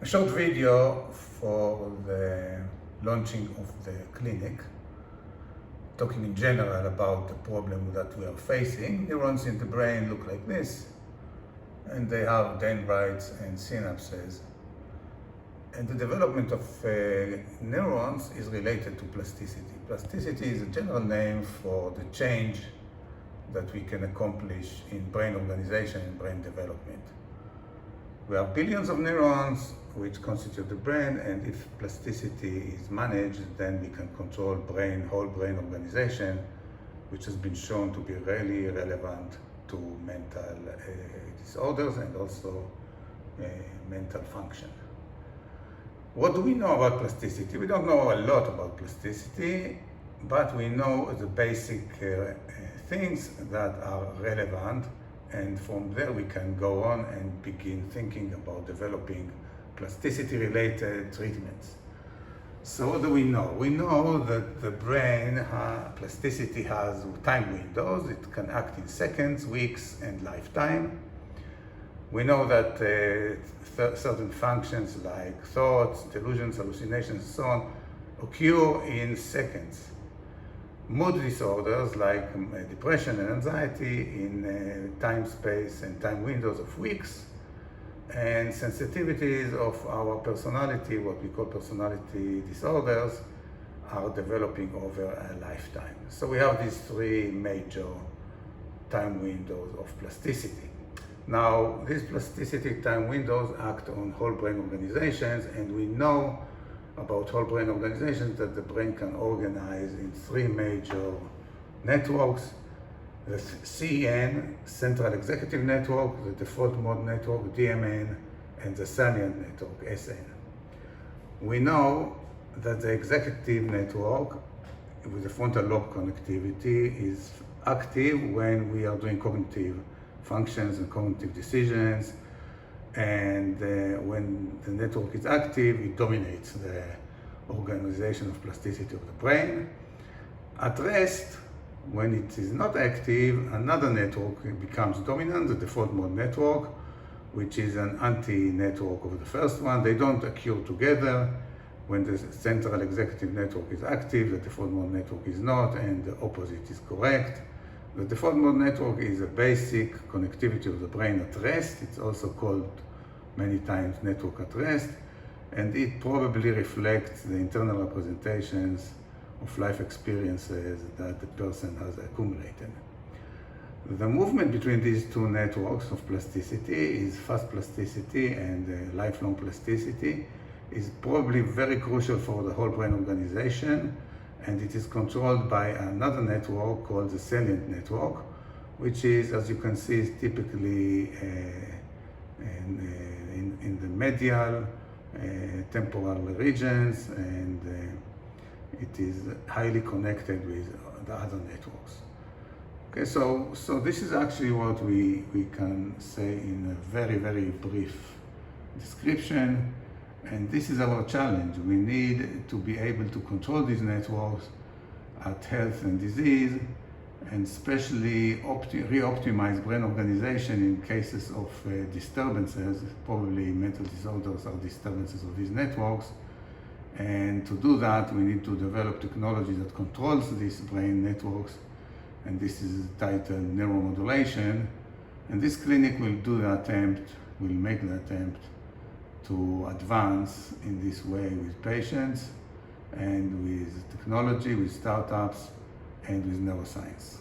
A short video for the launching of the clinic, talking in general about the problem that we are facing. Neurons in the brain look like this, and they have dendrites and synapses. And the development of neurons is related to plasticity. Plasticity is a general name for the change that we can accomplish in brain organization and brain development. We have billions of neurons which constitute the brain, and if plasticity is managed, then we can control whole brain organization, which has been shown to be really relevant to mental disorders and also mental function. What do we know about plasticity? We don't know a lot about plasticity, but we know the basic things that are relevant, and from there we can go on and begin thinking about developing plasticity-related treatments. So what do we know? We know that the brain plasticity has time windows. It can act in seconds, weeks, and lifetime. We know that certain functions like thoughts, delusions, hallucinations, and so on occur in seconds. Mood disorders like depression and anxiety in time, space, and time windows of weeks, and sensitivities of our personality, what we call personality disorders, are developing over a lifetime. So we have these three major time windows of plasticity. Now, these plasticity time windows act on whole brain organizations, and we know about whole brain organizations that the brain can organize in three major networks: the CEN, Central Executive Network, the Default Mode Network, DMN, and the Salient Network, SN. We know that the executive network with the frontal lobe connectivity is active when we are doing cognitive functions and cognitive decisions, and when the network is active, it dominates the organization of plasticity of the brain. At rest, when it is not active, another network becomes dominant, the default mode network, which is an anti-network of the first one. They don't occur together. When the central executive network is active, the default mode network is not, and the opposite is correct. The default mode network is a basic connectivity of the brain at rest. It's also called many times network at rest, and it probably reflects the internal representations of life experiences that the person has accumulated. The movement between these two networks of plasticity is fast plasticity and lifelong plasticity is probably very crucial for the whole brain organization, and it is controlled by another network called the salient network, which is, as you can see, is typically in the medial temporal regions, and it is highly connected with the other networks. Okay, so this is actually what we can say in a very, very brief description. And this is our challenge. We need to be able to control these networks at health and disease, and especially re-optimize brain organization in cases of disturbances. Probably mental disorders are disturbances of these networks. And to do that, we need to develop technology that controls these brain networks, and this is titled neuromodulation. And this clinic will make the attempt to advance in this way with patients and with technology, with startups, and with neuroscience.